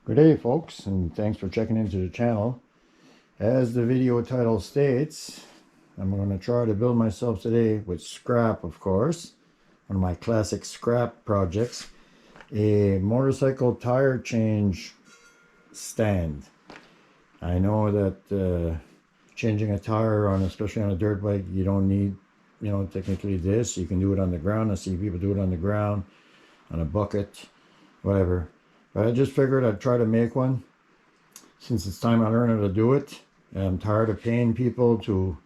Good day, folks, and thanks for checking into the channel. As the video title states, I'm going to try to build myself today with scrap, of course, one of my classic scrap projects, a motorcycle tire change stand. I know that changing a tire on, especially on a dirt bike, you don't need, technically this. You can do it on the ground. I see people do it on the ground, on a bucket, whatever. But I just figured I'd try to make one since it's time I learn how to do it. And I'm tired of paying people to,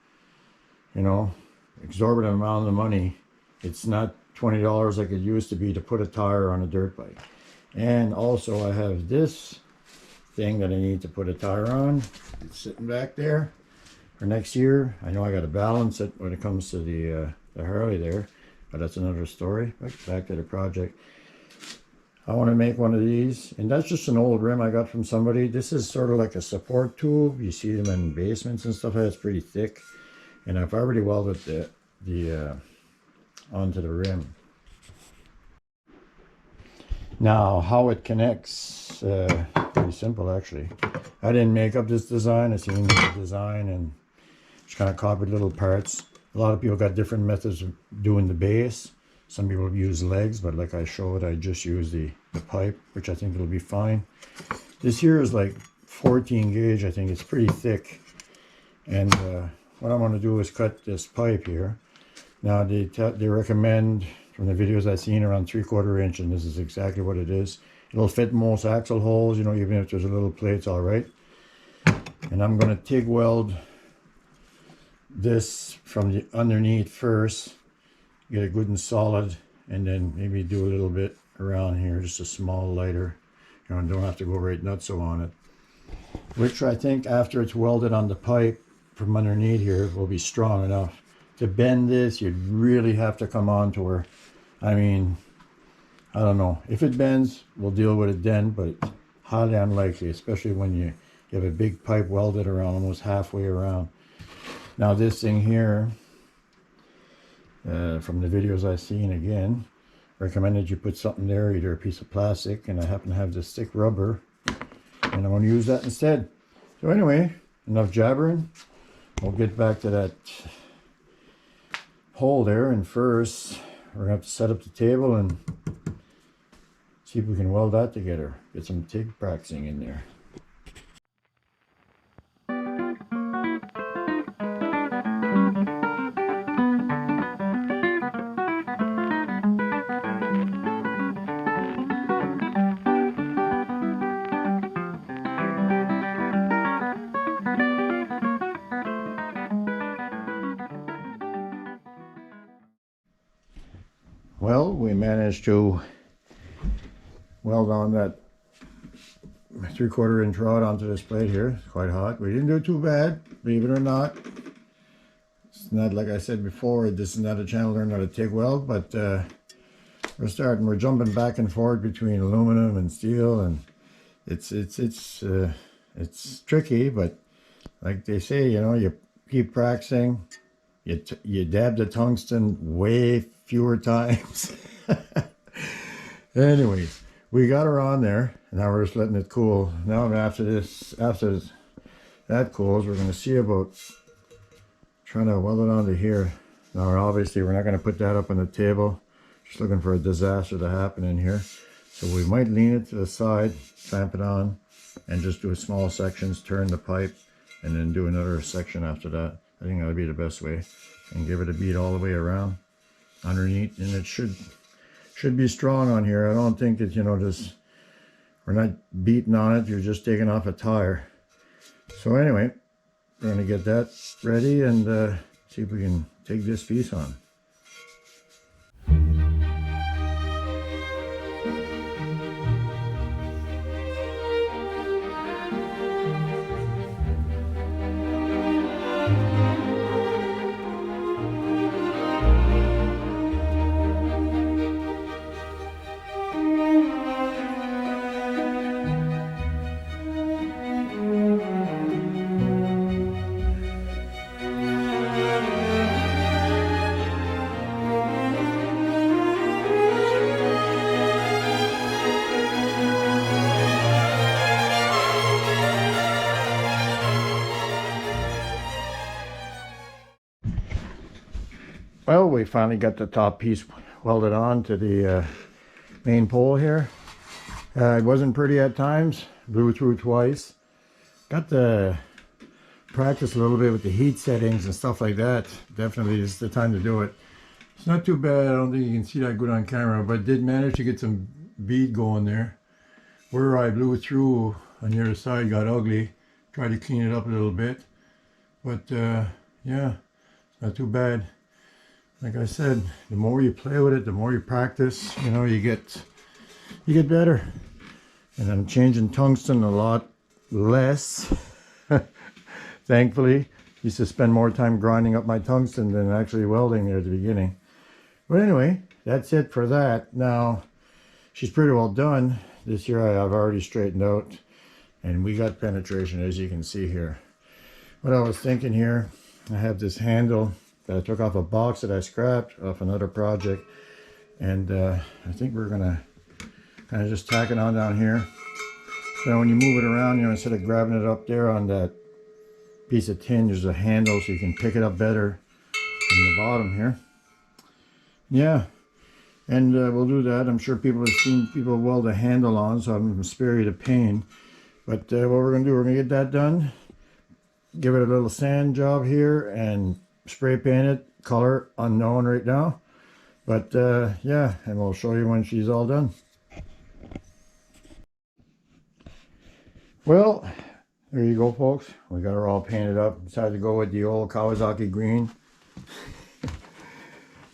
exorbitant amount of money. It's not $20 like it used to be to put a tire on a dirt bike. And also I have this thing that I need to put a tire on. It's sitting back there for next year. I know I got to balance it when it comes to the Harley there, but that's another story. Back to the project. I want to make one of these, and that's just an old rim I got from somebody. This is sort of like a support tube. You see them in basements and stuff. It's pretty thick, and I've already welded the onto the rim. Now, how it connects, pretty simple actually. I didn't make up this design. I seen the design and just kind of copied little parts. A lot of people got different methods of doing the base. Some people use legs, but like I showed, I just use the pipe, which I think it'll be fine. This here is like 14 gauge. I think it's pretty thick. And what I'm going to do is cut this pipe here. Now they recommend from the videos I've seen around 3/4 inch, and this is exactly what it is. It'll fit most axle holes, even if there's a little plate, it's all right. And I'm going to TIG weld this from the underneath first. Get it good and solid, and then maybe do a little bit around here, just a small lighter. Don't have to go right nutso on it. Which I think after it's welded on the pipe from underneath here will be strong enough. To bend this, you'd really have to come on to her. I mean, I don't know. If it bends, we'll deal with it then, but it's highly unlikely, especially when you have a big pipe welded around, almost halfway around. Now this thing here, from the videos I've seen, again, recommended you put something there, either a piece of plastic, and I happen to have this thick rubber, and I'm going to use that instead. So anyway, enough jabbering. We'll get back to that hole there, and first we're going to have to set up the table and see if we can weld that together. Get some TIG practicing in there. Well, we managed to weld on that 3/4 inch rod onto this plate here. It's quite hot. We didn't do too bad, believe it or not. It's not, like I said before, this is not a channel learn how to TIG weld, but we're jumping back and forth between aluminum and steel, and it's tricky, but like they say, you keep practicing. You dab the tungsten way fewer times. Anyways, we got her on there. Now we're just letting it cool. Now after that cools, we're going to see about trying to weld it onto here. Now obviously we're not going to put that up on the table. Just looking for a disaster to happen in here. So we might lean it to the side, clamp it on, and just do small sections, turn the pipe, and then do another section after that. I think that would be the best way, and give it a beat all the way around underneath, and it should be strong on here. I don't think it's, just, we're not beating on it, you're just taking off a tire. So anyway, we're going to get that ready and see if we can take this piece on. Well, we finally got the top piece welded on to the main pole here. It wasn't pretty at times. Blew through twice. Got to practice a little bit with the heat settings and stuff like that. Definitely is the time to do it. It's not too bad. I don't think you can see that good on camera, but did manage to get some bead going there. Where I blew through on the other side got ugly. Tried to clean it up a little bit, but yeah, it's not too bad. Like I said, the more you play with it, the more you practice, you know, you get better. And I'm changing tungsten a lot less. Thankfully, used to spend more time grinding up my tungsten than actually welding there at the beginning. But anyway, that's it for that. Now, she's pretty well done. This year I've already straightened out, and we got penetration, as you can see here. What I was thinking here, I have this handle that I took off a box that I scrapped off another project, and I think we're gonna kind of just tack it on down here. So when you move it around, you know, instead of grabbing it up there on that piece of tin, there's a handle so you can pick it up better from the bottom here. Yeah, and we'll do that. I'm sure people have seen people weld a handle on, so I'm going to spare you the pain. But what we're going to do, we're going to get that done, give it a little sand job here, and spray paint it. Color unknown right now. But yeah, and we'll show you when she's all done. Well, there you go, folks. We got her all painted up. Decided to go with the old Kawasaki green.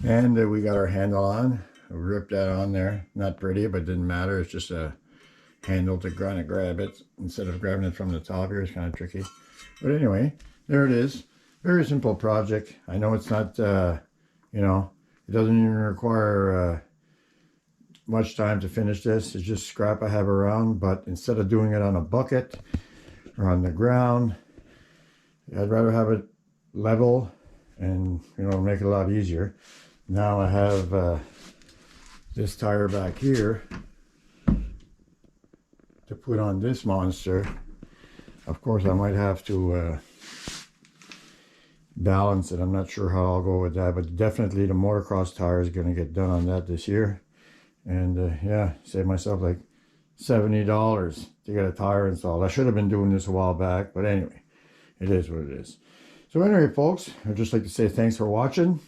And we got our handle on. We ripped that on there. Not pretty, but didn't matter. It's just a handle to kind of grab it. Instead of grabbing it from the top here, it's kind of tricky. But anyway, there it is. Very simple project. I know it's not, you know, it doesn't even require much time to finish this. It's just scrap I have around, but instead of doing it on a bucket or on the ground, I'd rather have it level and, you know, make it a lot easier. Now I have this tire back here to put on this monster. Of course, I might have to balance it. I'm not sure how I'll go with that, but definitely the motocross tire is going to get done on that this year. And yeah, save myself like $70 to get a tire installed. I should have been doing this a while back, but anyway, it is what it is. So anyway, folks, I'd just like to say thanks for watching.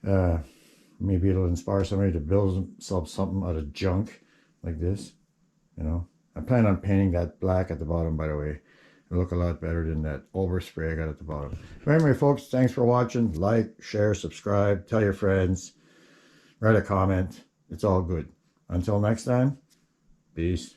Maybe it'll inspire somebody to build themselves something out of junk like this. You know, I plan on painting that black at the bottom, by the way. It'll look a lot better than that overspray I got at the bottom. But anyway, folks, thanks for watching. Like, share, subscribe, tell your friends, write a comment. It's all good. Until next time, peace.